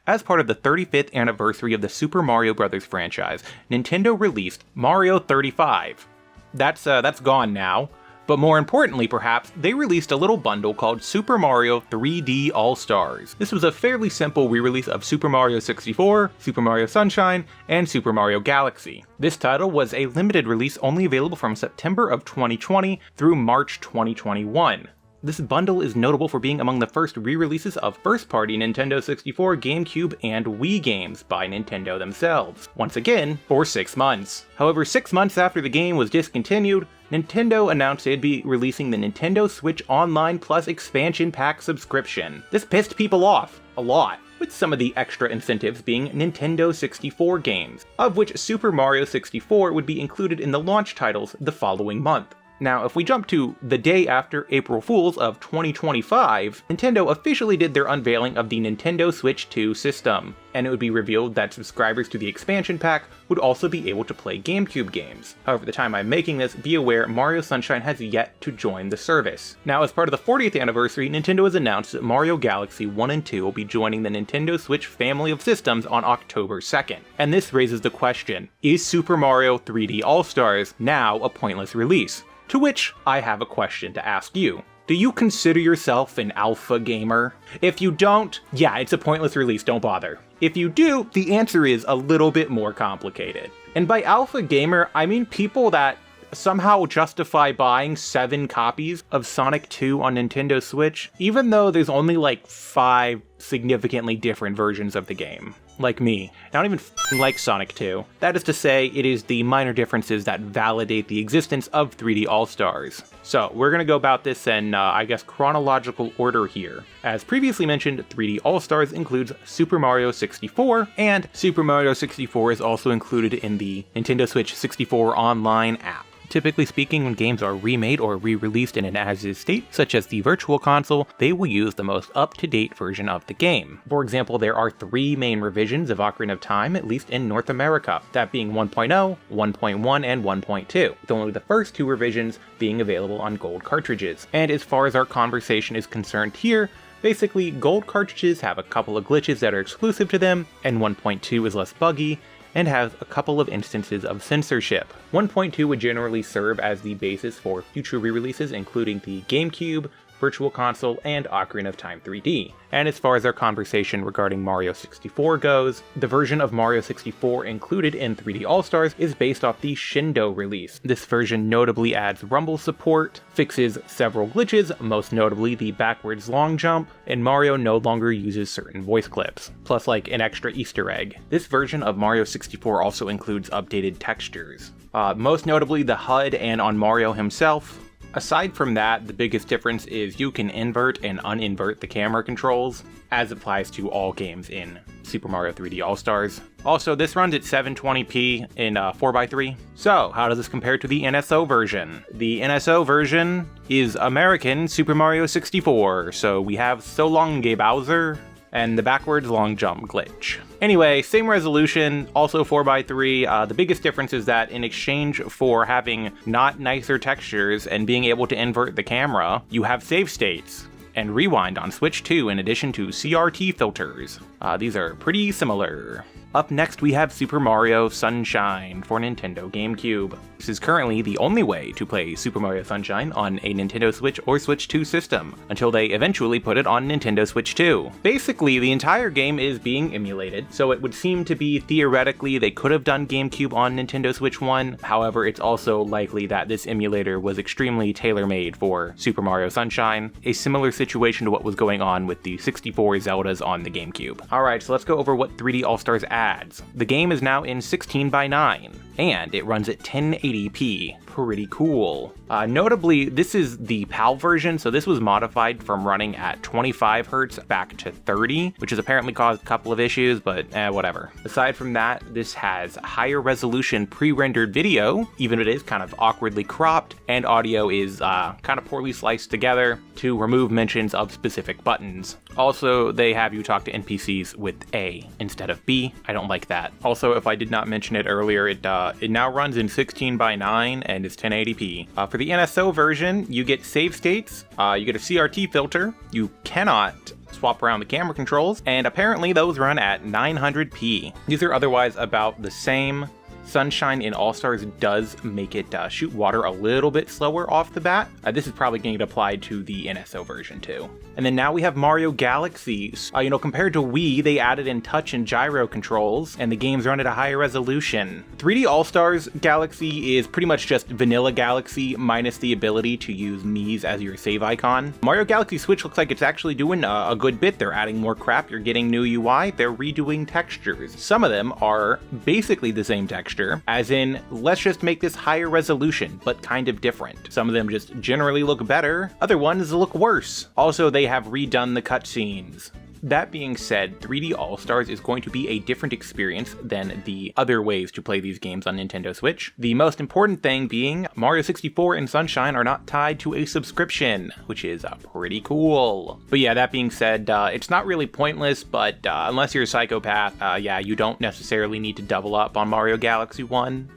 as part of the 35th anniversary of the Super Mario Bros. Franchise, Nintendo released Mario 35. That's gone now. But more importantly, perhaps, they released a little bundle called Super Mario 3D All-Stars. This was a fairly simple re-release of Super Mario 64, Super Mario Sunshine, and Super Mario Galaxy. This title was a limited release only available from September of 2020 through March 2021. This bundle is notable for being among the first re-releases of first-party Nintendo 64, GameCube, and Wii games by Nintendo themselves, once again, for 6 months. However, 6 months after the game was discontinued, Nintendo announced they'd be releasing the Nintendo Switch Online Plus Expansion Pack subscription. This pissed people off a lot, with some of the extra incentives being Nintendo 64 games, of which Super Mario 64 would be included in the launch titles the following month. Now, if we jump to the day after April Fools of 2025, Nintendo officially did their unveiling of the Nintendo Switch 2 system, and it would be revealed that subscribers to the expansion pack would also be able to play GameCube games. However, at the time I'm making this, be aware Mario Sunshine has yet to join the service. Now, as part of the 40th anniversary, Nintendo has announced that Mario Galaxy 1 and 2 will be joining the Nintendo Switch family of systems on October 2nd. And this raises the question, is Super Mario 3D All-Stars now a pointless release? To which I have a question to ask you. Do you consider yourself an Alphagamer? If you don't, yeah, it's a pointless release, don't bother. If you do, the answer is a little bit more complicated. And by Alphagamer, I mean people that somehow justify buying 7 copies of Sonic 2 on Nintendo Switch, even though there's only like 5 significantly different versions of the game. Like me. I don't even like Sonic 2. That is to say, it is the minor differences that validate the existence of 3D All-Stars. So, we're gonna go about this in, I guess, chronological order here. As previously mentioned, 3D All-Stars includes Super Mario 64, and Super Mario 64 is also included in the Nintendo Switch 64 Online app. Typically speaking, when games are remade or re-released in an as-is state, such as the Virtual Console, they will use the most up-to-date version of the game. For example, there are 3 main revisions of Ocarina of Time, at least in North America, that being 1.0, 1.1, and 1.2, with only the first 2 revisions being available on gold cartridges. And as far as our conversation is concerned here, basically, gold cartridges have a couple of glitches that are exclusive to them, and 1.2 is less buggy, and has a couple of instances of censorship. 1.2 would generally serve as the basis for future re-releases, including the GameCube, Virtual Console, and Ocarina of Time 3D. And as far as our conversation regarding Mario 64 goes, the version of Mario 64 included in 3D All-Stars is based off the Shindo release. This version notably adds rumble support, fixes several glitches, most notably the backwards long jump, and Mario no longer uses certain voice clips, plus like an extra Easter egg. This version of Mario 64 also includes updated textures, most notably the HUD and on Mario himself. Aside from that, the biggest difference is you can invert and uninvert the camera controls, as applies to all games in Super Mario 3D All-Stars. Also, this runs at 720p in 4x3. So, how does this compare to the NSO version? The NSO version is American Super Mario 64, so we have So Long Gay Bowser, and the backwards long jump glitch. Anyway, same resolution, also 4x3. The biggest difference is that in exchange for having not nicer textures and being able to invert the camera, you have save states and rewind on Switch 2 in addition to CRT filters. These are pretty similar. Up next, we have Super Mario Sunshine for Nintendo GameCube. This is currently the only way to play Super Mario Sunshine on a Nintendo Switch or Switch 2 system, until they eventually put it on Nintendo Switch 2. Basically, the entire game is being emulated, so it would seem to be theoretically they could have done GameCube on Nintendo Switch 1, however it's also likely that this emulator was extremely tailor-made for Super Mario Sunshine, a similar situation to what was going on with the 64 Zeldas on the GameCube. Alright, so let's go over what 3D All-Stars adds. The game is now in 16:9, and it runs at 1080p. Pretty cool. Notably, this is the PAL version, so this was modified from running at 25 Hz back to 30, which has apparently caused a couple of issues, but whatever. Aside from that, this has higher resolution pre-rendered video, even if it is kind of awkwardly cropped, and audio is kind of poorly sliced together to remove mentions of specific buttons. Also, they have you talk to NPCs with A instead of B. I don't like that. Also, if I did not mention it earlier, it now runs in 16:9 and is 1080p. For the NSO version, you get save states, you get a CRT filter, you cannot swap around the camera controls, and apparently those run at 900p. These are otherwise about the same. Sunshine in All-Stars does make it shoot water a little bit slower off the bat. This is probably going to get applied to the NSO version too. And then now we have Mario Galaxy. Compared to Wii, they added in touch and gyro controls, and the games run at a higher resolution. 3D All-Stars Galaxy is pretty much just vanilla Galaxy minus the ability to use Mii's as your save icon. Mario Galaxy Switch looks like it's actually doing a good bit. They're adding more crap, you're getting new UI, they're redoing textures. Some of them are basically the same texture, as in, let's just make this higher resolution, but kind of different. Some of them just generally look better, other ones look worse. Also, they have redone the cutscenes. That being said, 3D All-Stars is going to be a different experience than the other ways to play these games on Nintendo Switch. The most important thing being, Mario 64 and Sunshine are not tied to a subscription, which is pretty cool. But yeah, that being said, it's not really pointless, but unless you're a psychopath, yeah, you don't necessarily need to double up on Mario Galaxy 1.